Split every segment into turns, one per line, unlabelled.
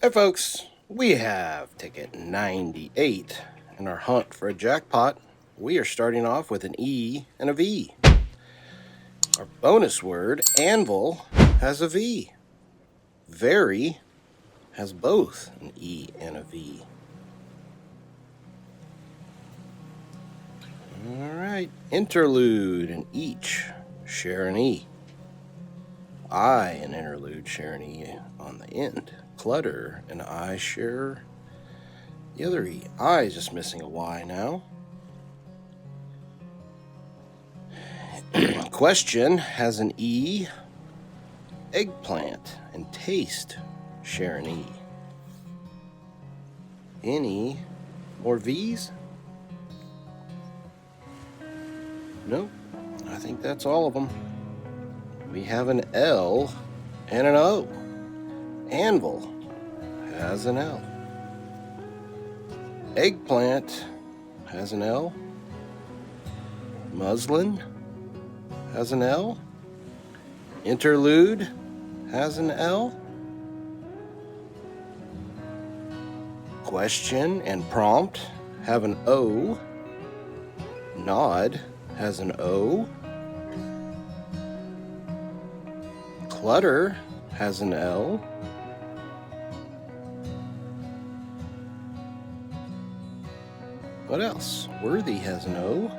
Hey folks, we have ticket 98 in our hunt for a jackpot. We are starting off with an E and a V. Our bonus word, ANVIL, has a V. Very has both an E and a V. Alright, interlude and each share an E. I and interlude share an E on the end. Clutter and I share the other E. I is just missing a Y now. Question has an E. Eggplant and taste share an E. Any more V's? Nope. I think that's all of them. We have an L and an O. Anvil has an L. Eggplant has an L. Muslin has an L. Interlude has an L. Question and prompt have an O. Nod has an O. Clutter has an L. What else? Worthy has an O.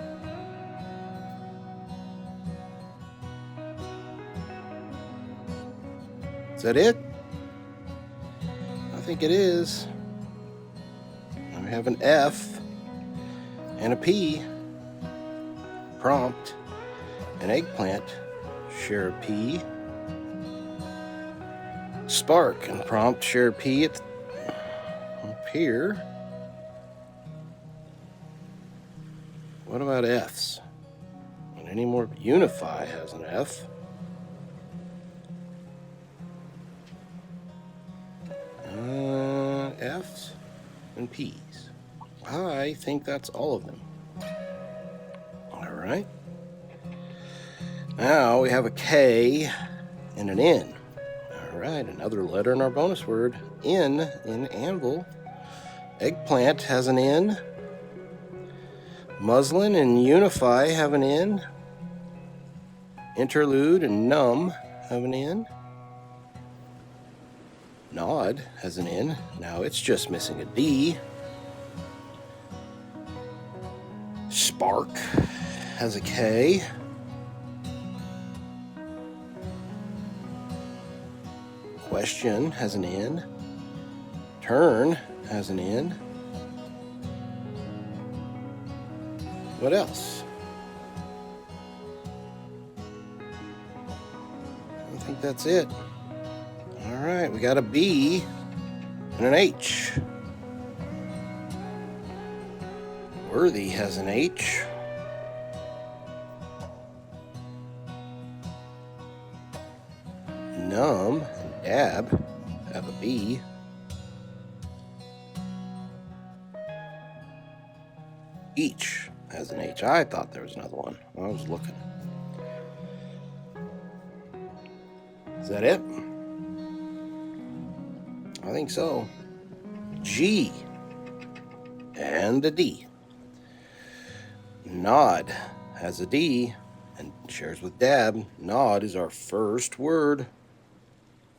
Is that it? I think it is. We have an F and a P. Prompt and eggplant share a P. Spark and prompt share a P up here. What about F's? And any more? Unify has an F. F's and P's. I think that's all of them. All right. Now we have a K and an N. All right, another letter in our bonus word. N in anvil. Eggplant has an N. Muslin and unify have an N. Interlude and numb have an N. Nod has an N. Now it's just missing a D. Spark has a K. Question has an N. Turn has an N. What else? I think that's it. All right, we got a B and an H. Worthy has an H. Numb and dab have a B. Each has an H. I thought there was another one. I was looking. Is that it? I think so. G and a D. Nod has a D and shares with dab. Nod is our first word.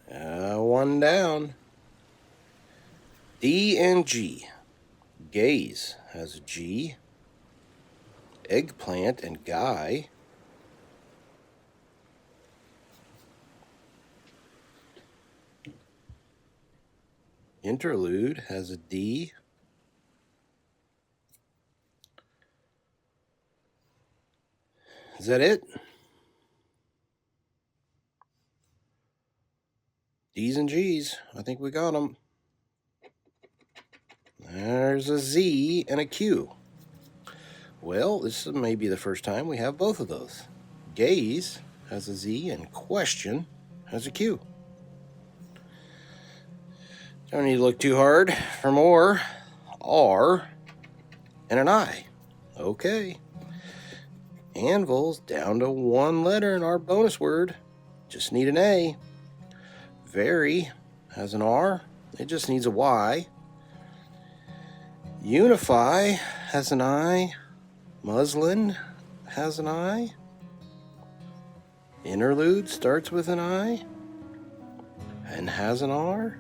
One down. D and G. Gaze has a G. Eggplant and guy. Interlude has a D. Is that it? D's and G's. I think we got them. There's a Z and a Q. Well, this may be the first time we have both of those. Gaze has a Z and question has a Q. Don't need to look too hard for more. R and an I. Okay. Anvil's down to one letter in our bonus word. Just need an A. Very has an R. It just needs a Y. Unify has an I. Muslin has an I. Interlude starts with an I and has an R.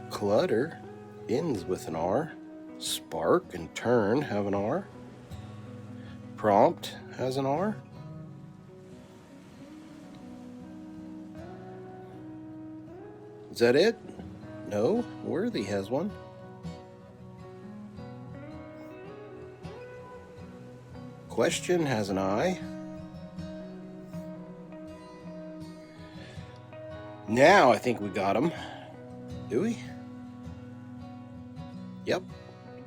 Clutter ends with an R. Spark and turn have an R. Prompt has an R. Is that it? No, Worthy has one. Question has an I. Now I think we got them. Do we? Yep.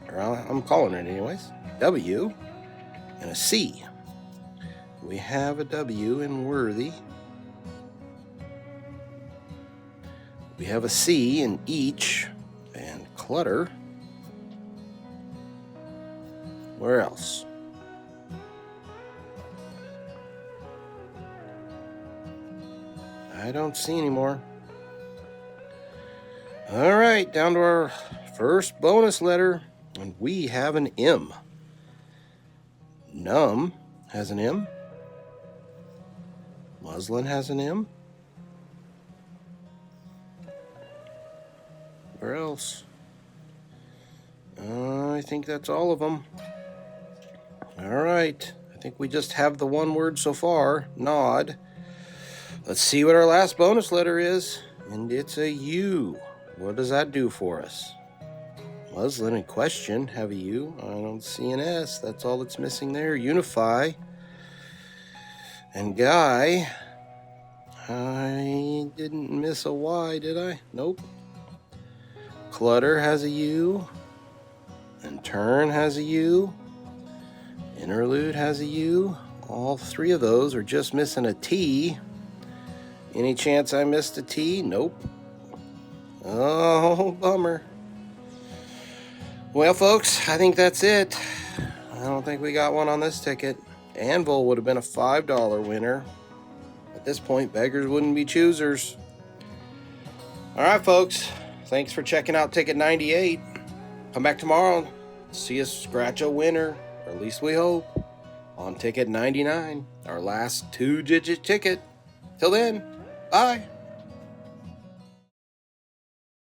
Or I'm calling it anyways. W and a C. We have a W in Worthy. We have a C in Each and Clutter. Where else? I don't see any more. All right, down to our first bonus letter, and we have an M. Numb has an M. Muslin has an M. Where else? I think that's all of them. All right, I think we just have the one word so far, nod. Let's see what our last bonus letter is, and it's a U. What does that do for us? Muslin and Question have a U. I don't see an S. That's all that's missing there. Unify and Guy. I didn't miss a Y, did I? Nope. Clutter has a U. And Turn has a U. Interlude has a U. All three of those are just missing a T. Any chance I missed a T? Nope. Oh, bummer. Well, folks, I think that's it. I don't think we got one on this ticket. Anvil would have been a $5 winner. At this point, beggars wouldn't be choosers. All right, folks. Thanks for checking out Ticket 98. Come back tomorrow. See us scratch a winner, or at least we hope, on Ticket 99, our last 2-digit ticket. Till then, bye.